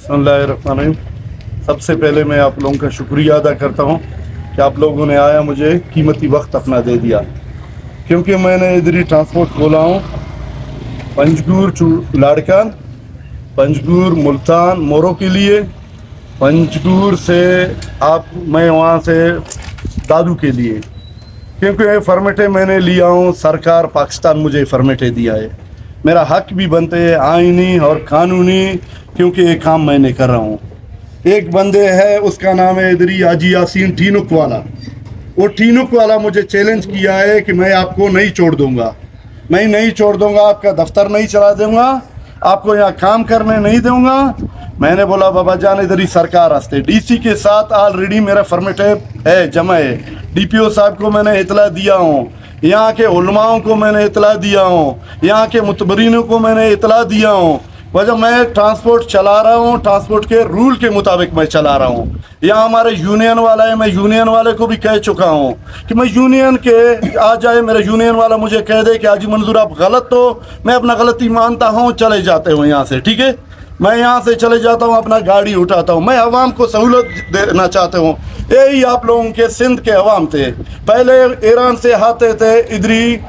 बिस्मिल्लाहिर्रहमानिर्रहीम। सबसे पहले मैं आप लोगों का शुक्रिया अदा करता हूँ कि आप लोगों ने आया मुझे कीमती वक्त अपना दे दिया, क्योंकि मैंने इधर ही ट्रांसपोर्ट खोला हूँ। पंजगुर लाड़कान, पंजगुर मुल्तान मोरो के लिए, पंजगुर से मैं वहाँ से दादू के लिए, क्योंकि ये फॉर्मेटें मैंने लिया हूँ। सरकार पाकिस्तान मुझे फॉर्मेटें दिया है, मेरा हक भी बनते है आईनी और कानूनी, क्योंकि ये काम मैंने कर रहा हूँ। एक बंदे है, उसका नाम है इधरी हाजी यासीन टीनुक वाला। वो टीनुक वाला मुझे चैलेंज किया है कि मैं आपको नहीं छोड़ दूंगा, मैं नहीं छोड़ दूंगा, आपका दफ्तर नहीं चला दूंगा, आपको यहाँ काम करने नहीं दूंगा। मैंने बोला बाबा जान इधर ही सरकार हंसते। डीसी के साथ ऑलरेडी मेरा फॉर्मेट है जमा है। डीपीओ साहब को मैंने इतला दिया हूँ, यहाँ के उलमाओं को मैंने इतला दिया हूँ, यहाँ के मुतबरीनों को मैंने इतला दिया हूँ। वजह मैं ट्रांसपोर्ट चला रहा हूँ, ट्रांसपोर्ट के रूल के मुताबिक मैं चला रहा हूँ। यहाँ हमारे यूनियन वाला है, मैं यूनियन वाले को भी कह चुका हूँ कि मैं यूनियन के आ जाए, मेरा यूनियन वाला मुझे कह दे कि हाजी मंजूर आप गलत हो, मैं अपना गलती मानता हूँ, चले जाते हो यहाँ से, ठीक है। मैं यहाँ से चले जाता हूँ, अपना गाड़ी उठाता हूँ। मैं अवाम को सहूलत देना चाहता हूँ। यही आप लोगों के सिंध के अवाम थे, पहले ईरान से आते थे इधरी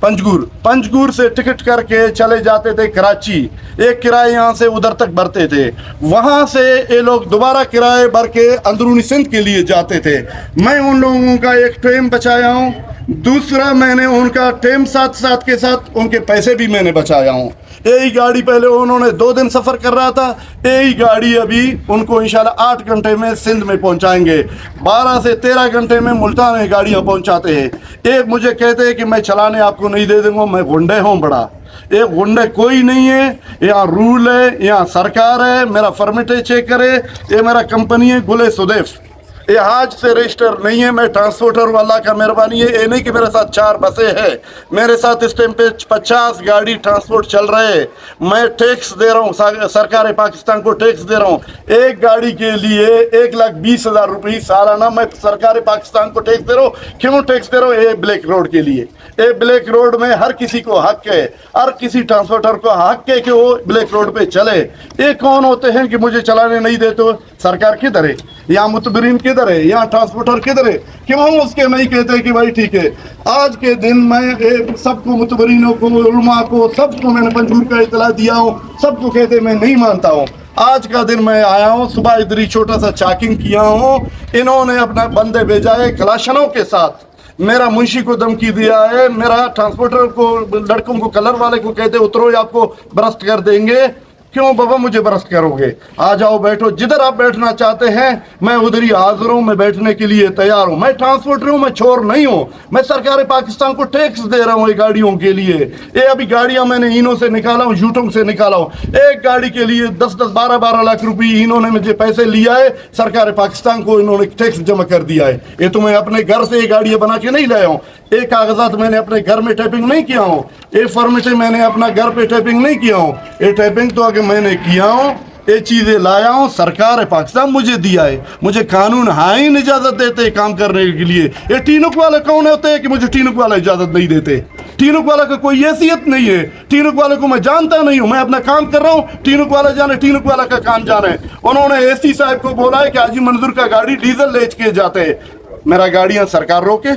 पंजगुर से टिकट करके चले जाते थे कराची, एक किराए यहाँ से उधर तक भरते थे, वहाँ से ये लोग दोबारा किराए भर के अंदरूनी सिंध के लिए जाते थे। मैं उन लोगों का एक टाइम बचाया हूँ, दूसरा मैंने उनका टाइम साथ के साथ उनके पैसे भी मैंने बचाया हूँ। यही गाड़ी पहले उन्होंने 2 दिन सफ़र कर रहा था, यही गाड़ी अभी उनको इंशाल्लाह 8 घंटे में सिंध में पहुंचाएंगे, 12 से 13 घंटे में मुल्तान में गाड़ियां पहुंचाते हैं। एक मुझे कहते हैं कि मैं चलाने आपको नहीं दे दूंगा, मैं गुंडे हूँ बड़ा। एक गुंडे कोई नहीं है, यहाँ रूल है, यहाँ सरकार है, मेरा फॉर्मेट चेक करे, ये मेरा कंपनी है गुले सुदैफ, ये आज से रजिस्टर नहीं है। मैं ट्रांसपोर्टर वाला का मेहरबानी है, ये नहीं कि मेरे साथ 4 बसें हैं, मेरे साथ इस टाइम पे 50 गाड़ी ट्रांसपोर्ट चल रहे हैं। मैं टैक्स दे रहा हूँ, सरकार पाकिस्तान को टैक्स दे रहा हूँ। एक गाड़ी के लिए 1,20,000 रुपये सालाना मैं सरकार पाकिस्तान को टैक्स दे रहा हूँ। क्यों टैक्स दे रहा हूँ? ये ब्लैक रोड के लिए। ये ब्लैक रोड में हर किसी को हक है, हर किसी ट्रांसपोर्टर को हक है कि वो ब्लैक रोड पे चले। ये कौन होते हैं कि मुझे चलाने नहीं देते? सरकार किधर है? यहाँ मुतबरीन किधर है? यहाँ ट्रांसपोर्टर किधर है? क्यों हम उसके नहीं कहते कि भाई ठीक है? आज के दिन मैं सबको, मुतबरीनों को, उलमा को, सबको मैंने पंजगुर का इतला दिया हूँ, सबको कहते मैं नहीं मानता हूँ। आज का दिन मैं आया हूँ, सुबह इधर ही छोटा सा चेकिंग किया हूँ, इन्होंने अपना बंदे भेजा है कलाशनों के साथ, मेरा मुंशी को धमकी दिया है, मेरा ट्रांसपोर्टर को, लड़कों को, कलर वाले को कहते उतरो या आपको बरस्ट कर देंगे। क्यों बाबा मुझे बरस्त करोगे? आ जाओ बैठो, जिधर आप बैठना चाहते हैं मैं उधर ही हाजिर हूँ, मैं बैठने के लिए तैयार हूँ। मैं ट्रांसपोर्टर हूँ, मैं चोर नहीं हूँ। मैं सरकार पाकिस्तान को टैक्स दे रहा हूँ ये गाड़ियों के लिए। ये अभी गाड़ियाँ मैंने इनों से निकाला हूँ, यूटों से निकाला हूँ। एक गाड़ी के लिए 10-10, 12-12 लाख रुपये इन्होंने मुझे पैसे लिया है, सरकार पाकिस्तान को इन्होंने टैक्स जमा कर दिया है। ये तो मैं अपने घर से ये गाड़ियाँ बना के नहीं लाया हूँ, एक कागजात मैंने अपने घर में टाइपिंग नहीं किया हूँ, ये फॉर्मेट मैंने अपना घर पे टाइपिंग नहीं किया हूँ। ये टाइपिंग तो आगे मैंने किया हूँ, ये चीज़ें लाया हूँ, सरकार पाकिस्तान मुझे दिया है, मुझे कानून हाइन इजाज़त देते हैं काम करने के लिए। ये टीनुक वाले कौन होते हैं कि मुझे टीनुक वाला इजाज़त नहीं देते? टीनुक वाला का कोई हैसियत नहीं है, टीनुक वाले को मैं जानता नहीं हूँ, मैं अपना काम कर रहा हूँ, टीनुक वाला जाने, टीनुक वाला का काम जाने। उन्होंने एसी साहब को बोला है कि हाजी मंजूर का गाड़ी डीजल ले के जाते हैं, मेरा गाड़ियाँ सरकार रोके,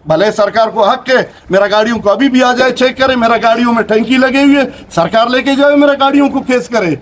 भले सरकार को हक है, मेरा गाड़ियों को अभी भी आ जाए चेक करे, मेरा गाड़ियों में टंकी लगी हुई है, सरकार लेके जाए, मेरा गाड़ियों को केस करे।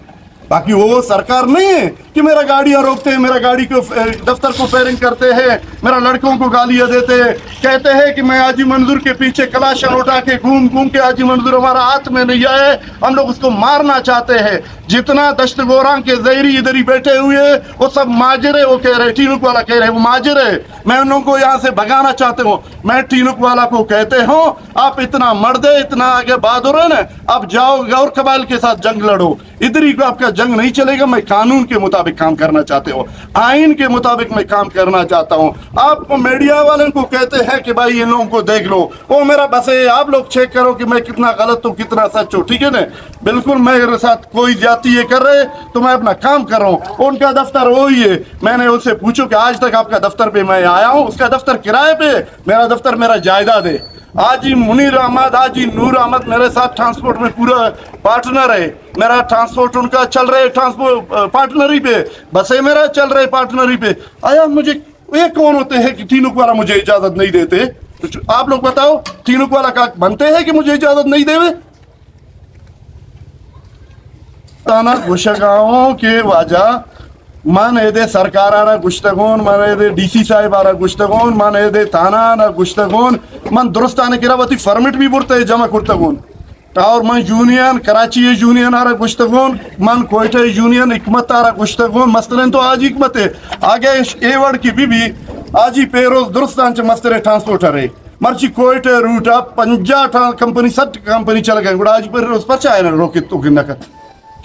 बाकी वो सरकार नहीं है कि मेरा गाड़ियाँ रोकते हैं, मेरा गाड़ी को दफ्तर को फायरिंग करते हैं, मेरा लड़कों को गालियाँ देते हैं, कहते हैं कि मैं हाजी मंजूर के पीछे कलाशन उठा के घूम के हाजी मंजूर हमारा हाथ में नहीं आए, हम लोग उसको मारना चाहते हैं। जितना दश्त गोरां के जहरी इधर ही बैठे हुए वो सब माजिर है, वो कह रहे, टीनुक वाला कह रहे वो माजिर है, मैं उन लोगों को यहाँ से भगाना चाहते हूँ। मैं टीनुक वाला को कहते हूँ आप इतना मर्दे, इतना आगे बहादुर है ना, आप जाओ गौर कबाइल के साथ जंग लड़ो, इधर ही को आपका जंग नहीं चलेगा। मैं कानून के मुताबिक काम करना चाहते हो, आइन के मुताबिक मैं काम करना चाहता हूँ। आपको मीडिया वाले को कहते हैं कि भाई इन लोगों को देख लो, वो मेरा बस है, आप लोग चेक करो कि मैं कितना गलत हूँ कितना सच हूँ, ठीक है ना। बिल्कुल मेरे साथ कोई जाति ये कर रहे तो मैं अपना काम कर रहा हूँ। उनका दफ्तर वही है, मैंने उनसे पूछो कि आज तक आपका दफ्तर पे मैं आया हूँ, उसका दफ्तर किराए पे, मेरा दफ्तर मेरा जायदाद है। आज ही मुनीर अहमद, आज ही नूर अहमद मेरे साथ ट्रांसपोर्ट में पूरा पार्टनर है, मेरा ट्रांसपोर्ट उनका चल रहा है ट्रांसपोर्ट पार्टनरी पे, बसें मेरा चल रहे पार्टनरी पे। आया मुझे ये कौन होते हैं कि टीनुक वाला मुझे इजाजत नहीं देते? तो आप लोग बताओ, टीनुक वाला का बनते हैं कि मुझे इजाजत नहीं देवे? ताना गुशगाओं के वजह मन एदे सरकार आना गुश्तगोन, मन एदे डीसी साहिब आना गुश्तगोन, मन एदे थाना आना गुश्तगोन, मन दुरुस्त आने किरावती फॉर्मेट भी बुरते जमा कुर्तगोन, और मन यूनियन कराची यूनियन आरा गुश्तगोन, मन कोयटा यूनियन हिकमत आरा गुश्तगोन। मसलन तो आज हिकमत है आगे ए वर्ड की भी आज ही पेरोज दुरुस्त आंच मस्तरे ट्रांसपोर्टर है मर्ची कोयटा रूट आप 50 कंपनी 60 कंपनी चल गए गुड़ा आज पर रोज परचा है ना रोके तो गिनना कर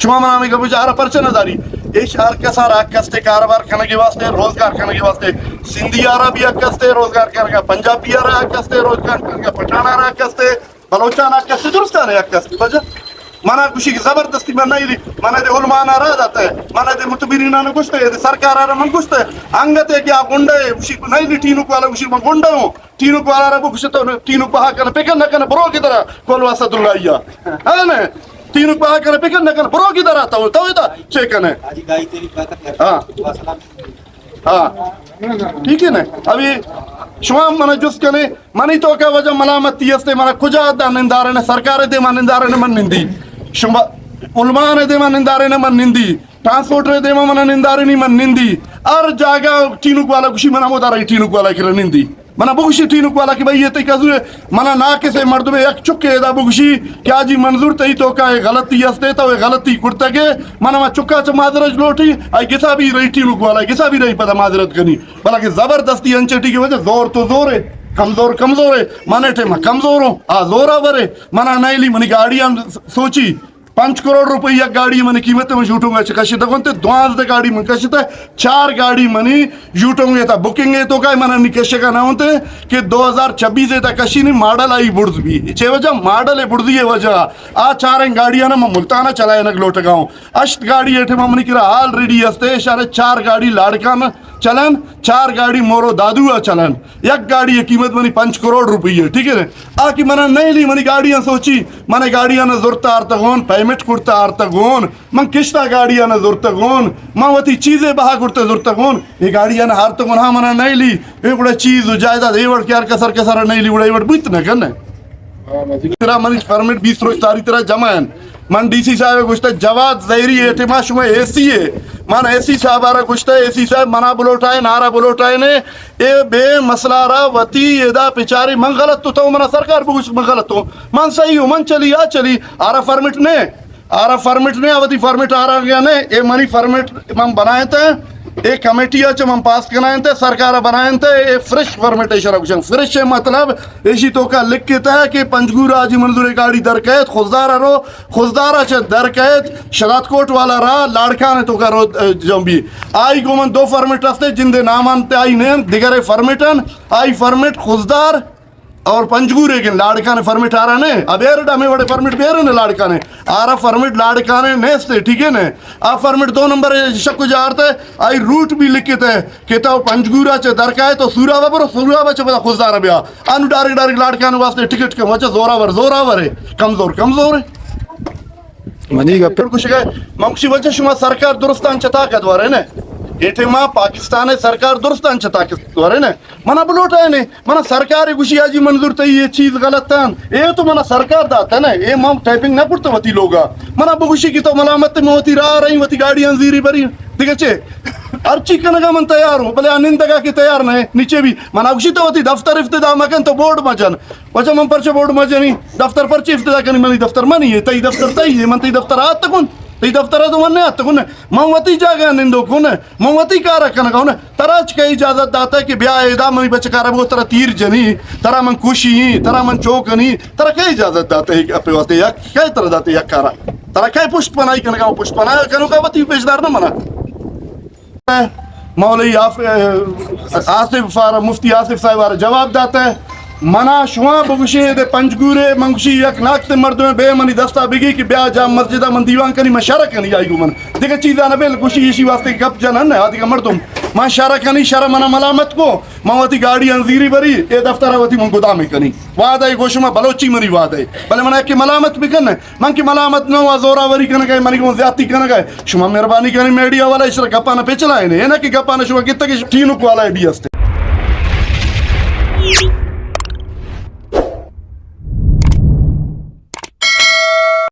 शुमा मनाने का बुझा रहा परचा नदारी ये शहर का सारा कस्ते कारोबार करने के वास्ते रोजगार करने के वास्ते सिंधी आरा भी कस्ते रोजगार करने का, पंजाबी आरा कस्ते रोजगार करने का, पठान आरा कस्ते, बलोचान कस्ते दुरुस्त आने कस्ते बजा मना खुशी की जबरदस्ती में नहीं मना दे उलमान आ रहा जाता है, मना दे मुतबिरीना ने कुछ है सरकार आ रहा मन कुछ है अंगत है कि आप गुंडे खुशी को नहीं टीनुक वाला खुशी में गुंडा हूँ टीनुक वाला रहा खुशी तो टीनुक बहा कर पेकन न करना बरो की तरह कोल वासदुल्लाहिया है ना टीनुक बहा कर पेकन न करना बरो की तरह तो इधर चेकन है। हाँ हाँ ठीक है ना। अभी शुमाम मन जुस कने मनी तो क्या वजह मलामती हस्ते मना कुजा निंदारे ने सरकार दे मन निंदारे ने मन निंदी शुमा उलमा ने दे मन निंदारे ने मन निंदी ट्रांसपोर्ट ने दे मन निंदारे नहीं मन निंदी हर जगह टीनुक वाला खुशी मना मोदा रही टीनुक वाला की निंदी मना बुगशी टीनुक वाला की भाई ये तक कजुए मना ना किसे मर्द में एक चुक्के दा बुगशी क्या जी मंजूर तई तो का गलती हस्ते तो गलती कुर्ते के मना मा चुक्का च माजरत लोटी आई गिसा भी रही टीनुक वाला गिसा भी रही पता माजरत करनी भला कि जबरदस्ती अंचटी की वजह जोर तो जोर है कमजोर कमजोर है मने टे मैं कमजोर हूँ आ जोरा वरे मना नईली मनी गाड़ियां सोची 5 करोड़ रुपया गाड़ी मनी कीमत में जूटूंगा कशी तक द्वास दे गाड़ी में कशी 4 गाड़ी मनी जूटोंगे था बुकिंग है तो क्या मना निकशे का ना होते कि 2026 है कशी नहीं मॉडल आई बुर्ज भी छे वजह मॉडल है बुर्जी है वजह आ 4 गाड़ियां ना मैं मुल्ताना चलाए नग लोट गाँव अष्ट गाड़ी है मनी किरा ऑलरेडी हस्ते सारे 4 गाड़ी लाड़का न चलन 4 गाड़ी मोरो दादुआ चलन एक गाड़ी है कीमत मनी 5 करोड़ रुपये ठीक है ना आकी मना नहीं ली मनी गाड़ियां सोची मने गाड़ियां न जुरता आर्तगोन पेमेंट कुर्ता आर्तगोन मन किश्ता गाड़ियां न जुरतगोन मां वती चीजें बहा कुर्ते जुरतगोन ये गाड़ियां न हारतगोन हाँ मना नहीं ली ये बड़ा चीज जायदाद ये वड़ क्या कसर नहीं ली बड़ा ये वड़ बीत न करने तेरा मनी परमिट 20 रोज तारीख तेरा जमा है मन डीसी साहब कुछ जवाद जहरी एटिमा शुमा एसी है मन एसी साहब आरा कुछ एसी साहब मना बुलोटाए नारा बुलोटाए ने ए बे मसला रा वती एदा पिचारी मन गलत तो मना सरकार कुछ मन गलत हो मन सही हो मन चली आ चली आरा फॉर्मेट ने अवधि फॉर्मेट आ रहा गया ने ए मनी फॉर्मेट हम बनाए थे एक कमेटी अच्छे हम पास कराए थे सरकार बनाए थे ए फ्रेश फॉर्मेटेशन फ्रेश मतलब ऐसी तो का लिख के था कि पंजगुरा आज मंजूर गाड़ी दर कैद खुजदार अच्छे दर कैद शरातकोट वाला रहा लाड़का ने तो का रो जम्बी आई गोमन 2 फॉर्मेट रस्ते जिंदे नाम आनते आई ने दिगरे फॉर्मेटन आई फॉर्मेट खुजदार और पंजगुरे के लाड़का ने फॉर्मेट आ रहा ने अब एरडा में बड़े फॉर्मेट बेर ने लाड़का ने आ रहा फॉर्मेट लाड़का ने नेस्ते ठीक है ने आ फॉर्मेट 2 नंबर शक जारते आई रूट भी लिखे थे कहता पंजगुरा च दरका है तो सूरावा पर सूरावा च बता खुजदार बिया अनु डायरेक्ट लाड़का ने वास्ते टिकट के वजह जोरावर है कमजोर है मनी का फिर कुछ गए मंगशी वजह शुमा सरकार दुरुस्तान ताकत वारे ने एठे मां पाकिस्तान है सरकार दुरुस्तान ताकत वारे ने मना बुलोटा है ने मना सरकार गुशी आजी मंजूर तई ये चीज गलत था ये तो मना सरकार दाता ना ये मां टाइपिंग ना पुरते वती लोगा मना बुगुशी की तो मलामत में होती रहा रही वती गाड़ियां जीरी भरी ठीक है चे अर्ची कनगा मन तैयार हूँ भले अनिंदगा की तैयार नहीं नीचे भी मना गुशी तो होती दफ्तर इफ्तिदा मकन तो बोर्ड मजन वजह मन परचे बोर्ड मजनी दफ्तर परचे इफ्तिदा कनी मनी दफ्तर मनी है तई दफ्तर तई है मन तई दफ्तर आत तकुन तई दफ्तर तो मन आत तकुन मवती जागा निंदो कुन मवती का रखन कौन तरज के इजाजत दाता है कि ब्याह एदा मनी बचकार वो तरह तीर जनी तरह मन खुशी तरह मन चौकनी तरह के इजाजत दाता है अपने वास्ते या क्या तरह दाते या कारा तरह क्या पुष्प बनाई कनगा पुष्प बनाया कनु का वती पेशदार न मना मौलवी आसिफ फार मुफ्ती आसिफ साहब वारा जवाब दाता है मना शुआ बगुशी दे पंजगूरे मंगुशी यक नाक ते मर्द में बे मनी दस्ता बिगी कि ब्याह जा मस्जिदा मन दीवान कनी मशारा कनी आई गुमन देखा चीज़ा न बेल गुशी इसी वास्ते गप जन है आदि का मर्दुम मां शारा कनी शारा मना मलामत को मावती गाड़ी अंजीरी बरी ए दफ्तर वती मन गोदाम कनी वादा है गोशमा बलोची मनी वादा है भले मना की मलामत भी करना मन की मलामत न हुआ जोरावरी करना गए मनी को ज्यादती करना गए शुमा मेहरबानी करी मीडिया वाला इस गप्पा न पे चलाए ने ना कि गप्पा न शुमा कितना की टीनु को वाला है भी